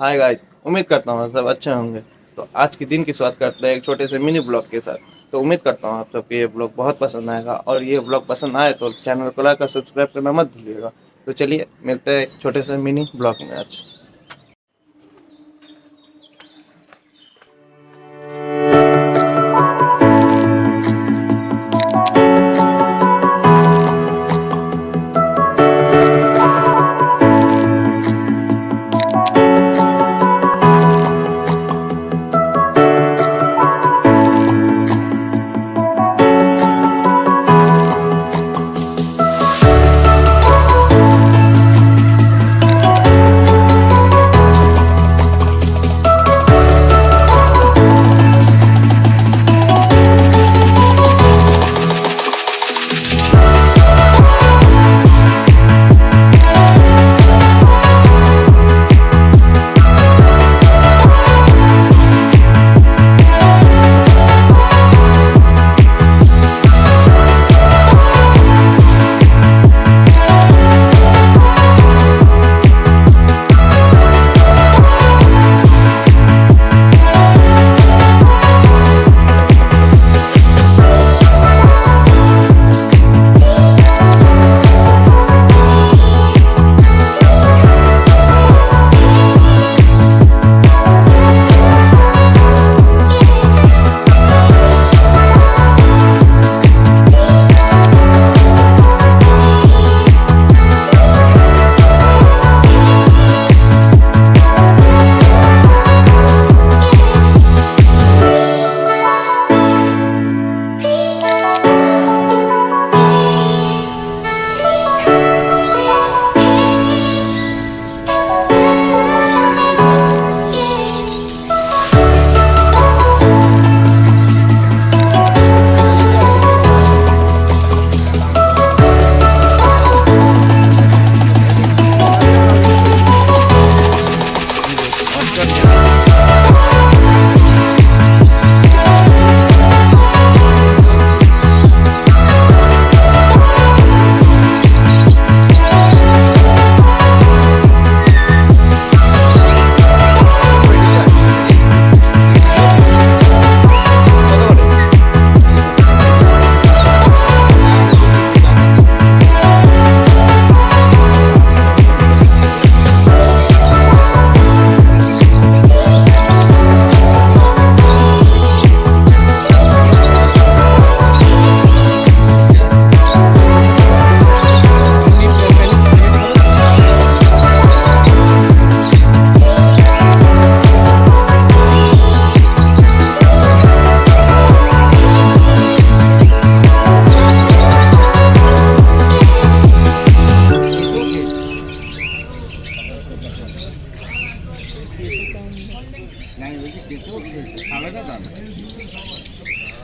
Hi guys, उम्मीद करता हूँ आप सब अच्छे होंगे। तो आज के दिन की शुरुआत करते हैं एक छोटे से मिनी ब्लॉग के साथ। तो उम्मीद करता हूँ आप सबको ये ब्लॉग बहुत पसंद आएगा, और ये ब्लॉग पसंद आए तो चैनल को लाइक और सब्सक्राइब करना मत भूलिएगा। तो चलिए मिलते हैं एक छोटे से मिनी ब्लॉग में आज।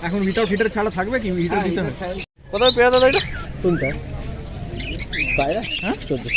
এখন উইথাউট হিটার ছাড়া থাকবে কি? হিটার দিতে হবে। কোথায় পেয়ে দাদা এটা? কোনটা? পায়রা? হ্যাঁ 14।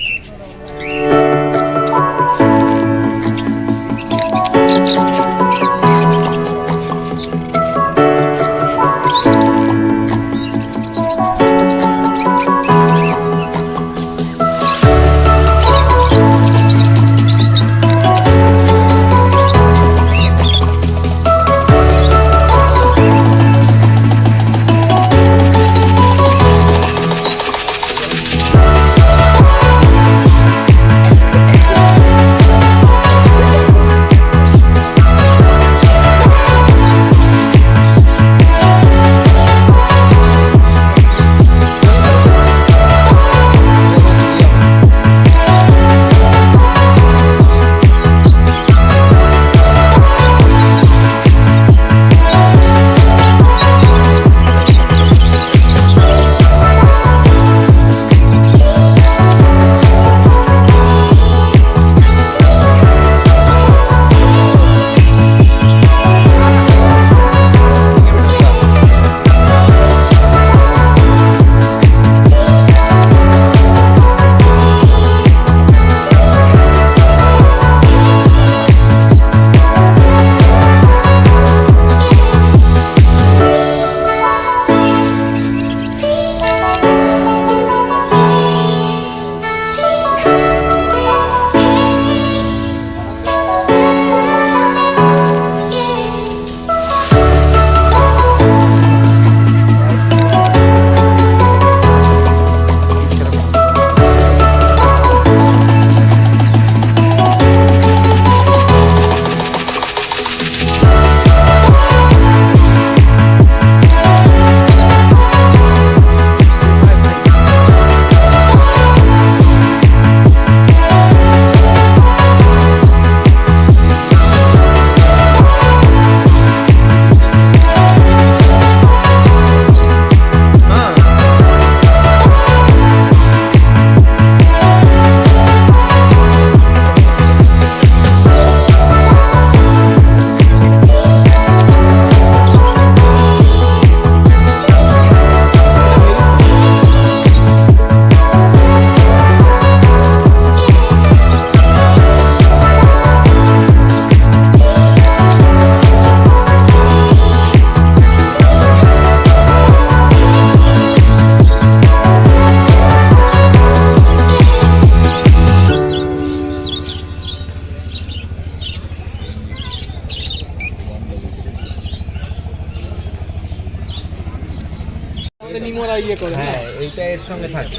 ইয়ে করে। হ্যাঁ এইটা এর সঙ্গে থাকবে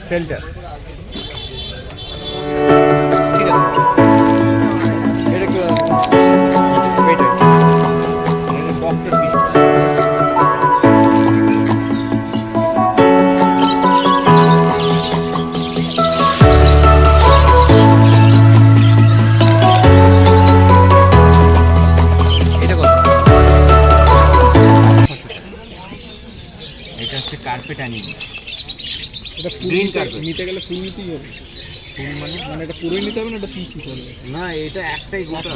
সেলটা। ঠিক আছে এটা কি এটা ডক্টর ফিশ। এটা হচ্ছে কার্পেট অ্যানিমেল। এটা গ্রিন কার্পেট। নিতে গেলে ফুল নিতেই হবে। ফুল মানে মানে এটা পুরোই নিতে হবে না, এটা পিস নিতে হবে? না এটা একটাই গোটা।